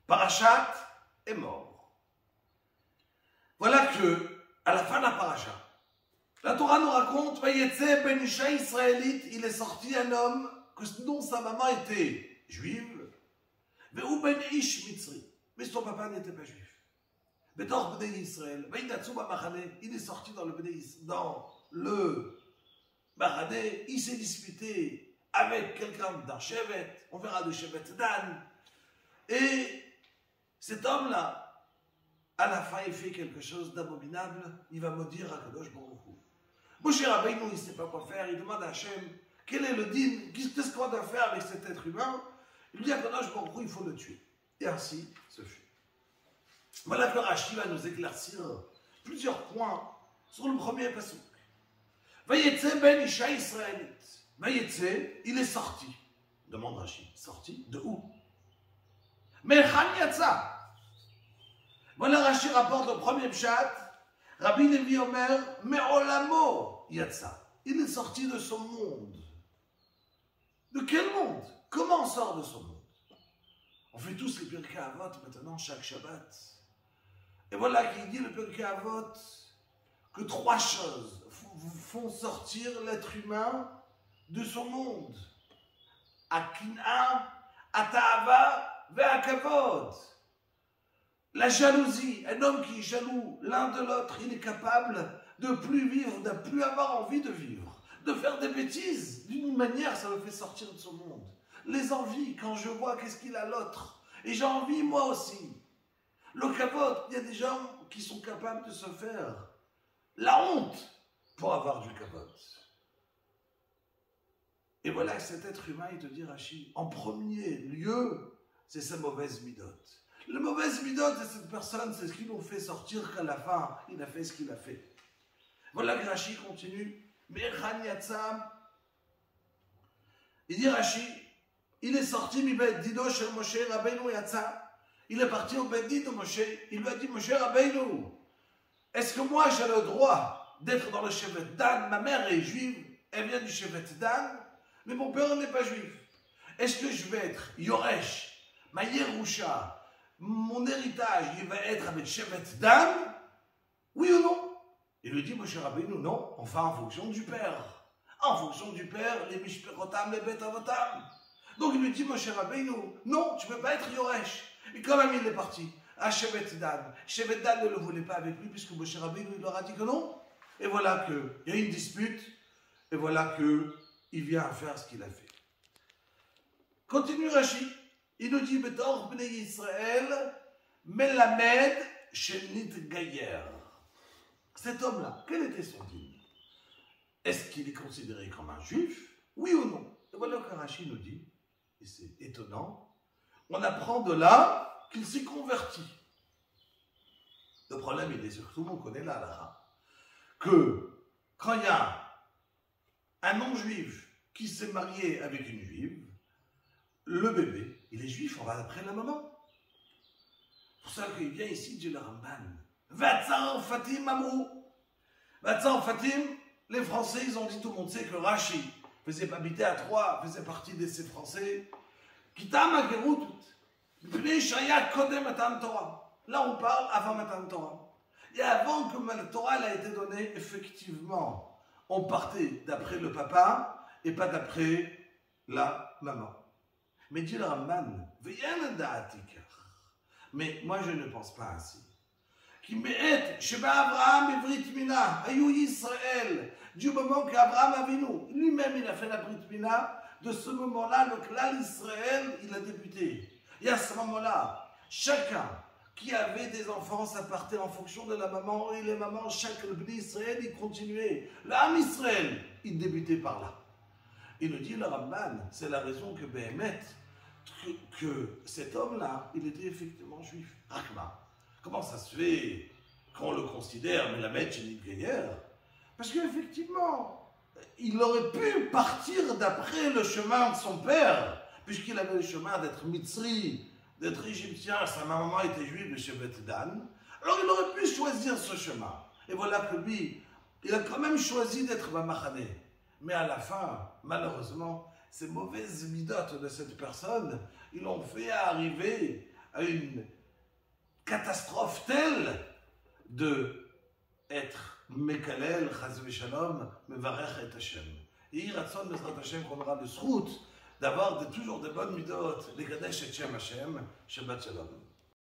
Parachat est mort. Voilà que, à la fin de la paracha, la Torah nous raconte, Vayetze ben Isha israélite, il est sorti un homme que dont sa maman était juive, Ve'u ben Ish mitzri, mais son papa n'était pas juif. Betor bnei Israël, Vayidatsu b'machane, il est sorti dans le Mahane, il s'est disputé avec quelqu'un d'un Shevet, on verra de Shevet Dan, et cet homme-là, à la fin, il fait quelque chose d'abominable, il va maudire Akadosh Baruch Hu. Moshe Rabbeinu, il ne sait pas quoi faire, il demande à Hachem, quel est le din, qu'est-ce qu'on doit faire avec cet être humain? Il dit à Akadosh Baruch Hu, il faut le tuer. Et ainsi, ce fut. Voilà que Rashi va nous éclaircir plusieurs points sur le premier passage. Vayetze ben Isha israélite. Vayetze, il est sorti. Demande Rashi, sorti de où? Mais Chan Yatsa. Voilà, Rashi rapporte le premier pshat. Rabbi Levi Omer, Me'olamo Yatsa. Il est sorti de son monde. De quel monde? Comment on sort de son monde? On fait tous les Pirkei Avot maintenant, chaque Shabbat. Et voilà qu'il dit le Pirkei Avot que trois choses font sortir l'être humain de son monde. Akina, Ata'ava, Ve'akavod. La jalousie, un homme qui est jaloux l'un de l'autre, il est capable de plus vivre, de plus avoir envie de vivre, de faire des bêtises. D'une manière, ça me fait sortir de son monde. Les envies, quand je vois qu'est-ce qu'il a l'autre, et j'ai envie moi aussi. Le kavod, il y a des gens qui sont capables de se faire la honte pour avoir du kavod. Et voilà que cet être humain, il te dit, Rashi, en premier lieu, c'est sa mauvaise midote. La mauvaise midote de cette personne, c'est ce qui nous fait sortir qu'à la fin, il a fait ce qu'il a fait. Voilà que Rashi continue. Mais Chan Yatsa, il dit Rashi, il est sorti mi bet dido shel Moshe Rabbeinu Yatsa. Il est parti au bet de Moshe. Il lui a dit, Moshe Rabbeinu, est-ce que moi j'ai le droit d'être dans le Shevet Dan? Ma mère est juive, elle vient du Shevet Dan, mais mon père n'est pas juif. Est-ce que je vais être Yoresh, ma Yerusha, mon héritage, il va être avec Shevet Dan? Oui ou non? Il lui dit, Moshe Rabbeinu, non, enfin en fonction du père. En fonction du père, les Mishperotam, les Bet Avotam. Donc il lui dit, Moshe Rabbeinu, non, tu ne peux pas être Yoresh. Et quand même il est parti à Shevet Dan. Shevet Dan ne le voulait pas avec lui, puisque Moshe Rabbeinu il leur a dit que non. Et voilà qu'il y a une dispute, et voilà qu'il vient faire ce qu'il a fait. Continue Rashi. Il nous dit, Betor bnei Israël, Melamed Shenit Gayer. Cet homme-là, quel était son digne? Est-ce qu'il est considéré comme un juif? Oui ou non? Et voilà que Rashi nous dit, et c'est étonnant, on apprend de là qu'il s'est converti. Le problème, il est surtout, on connaît la halakha, que quand il y a un non-juif qui s'est marié avec une juive, le bébé, il est juif, on va après la maman. C'est pour ça qu'il vient ici, dit le Ramban. Vatsar Fatim Amrou. Vatsar Fatim, les Français, ils ont dit, tout le monde sait que Rashi faisait habiter à Troyes, faisait partie de ces Français. Kitam Agerut, Pnei Shaya Kodem Matan Torah. Là, on parle avant Matan Torah. Et avant que la Torah a été donnée, effectivement, on partait d'après le papa et pas d'après la maman. Mais dit le Ramban, mais moi je ne pense pas ainsi. Qui m'est Sheba Abraham et Brit Mina, Ayou Israël, du moment qu'Abraham Avinu, lui-même il a fait la Brit Mina, de ce moment-là, le clan Israël, il a débuté. Et à ce moment-là, chacun qui avait des enfants, ça partait en fonction de la maman, et les mamans, chaque Bnei Israël, il continuait. L'âme Israël, il débutait par là. Il nous dit le Ramban, c'est la raison que Béhémet, que cet homme-là, il était effectivement juif. Rakma. Comment ça se fait qu'on le considère Melamed Shenit Gayer? Parce qu'effectivement, il aurait pu partir d'après le chemin de son père, puisqu'il avait le chemin d'être Mitzri, d'être égyptien, sa maman était juive de Shevet Dan. Alors il aurait pu choisir ce chemin. Et voilà que lui, il a quand même choisi d'être Bamachane. Mais à la fin, malheureusement, ces mauvaises midotes de cette personne, ils l'ont fait arriver à une catastrophe telle de être Mekalel, Chaz v'Shalom, Mevarech et Hashem. Et Yiratson, Bezrat Hashem, qu'on aura le srout d'avoir toujours de bonnes midot, les Kadesh et Shem Hashem, Shabbat Shalom.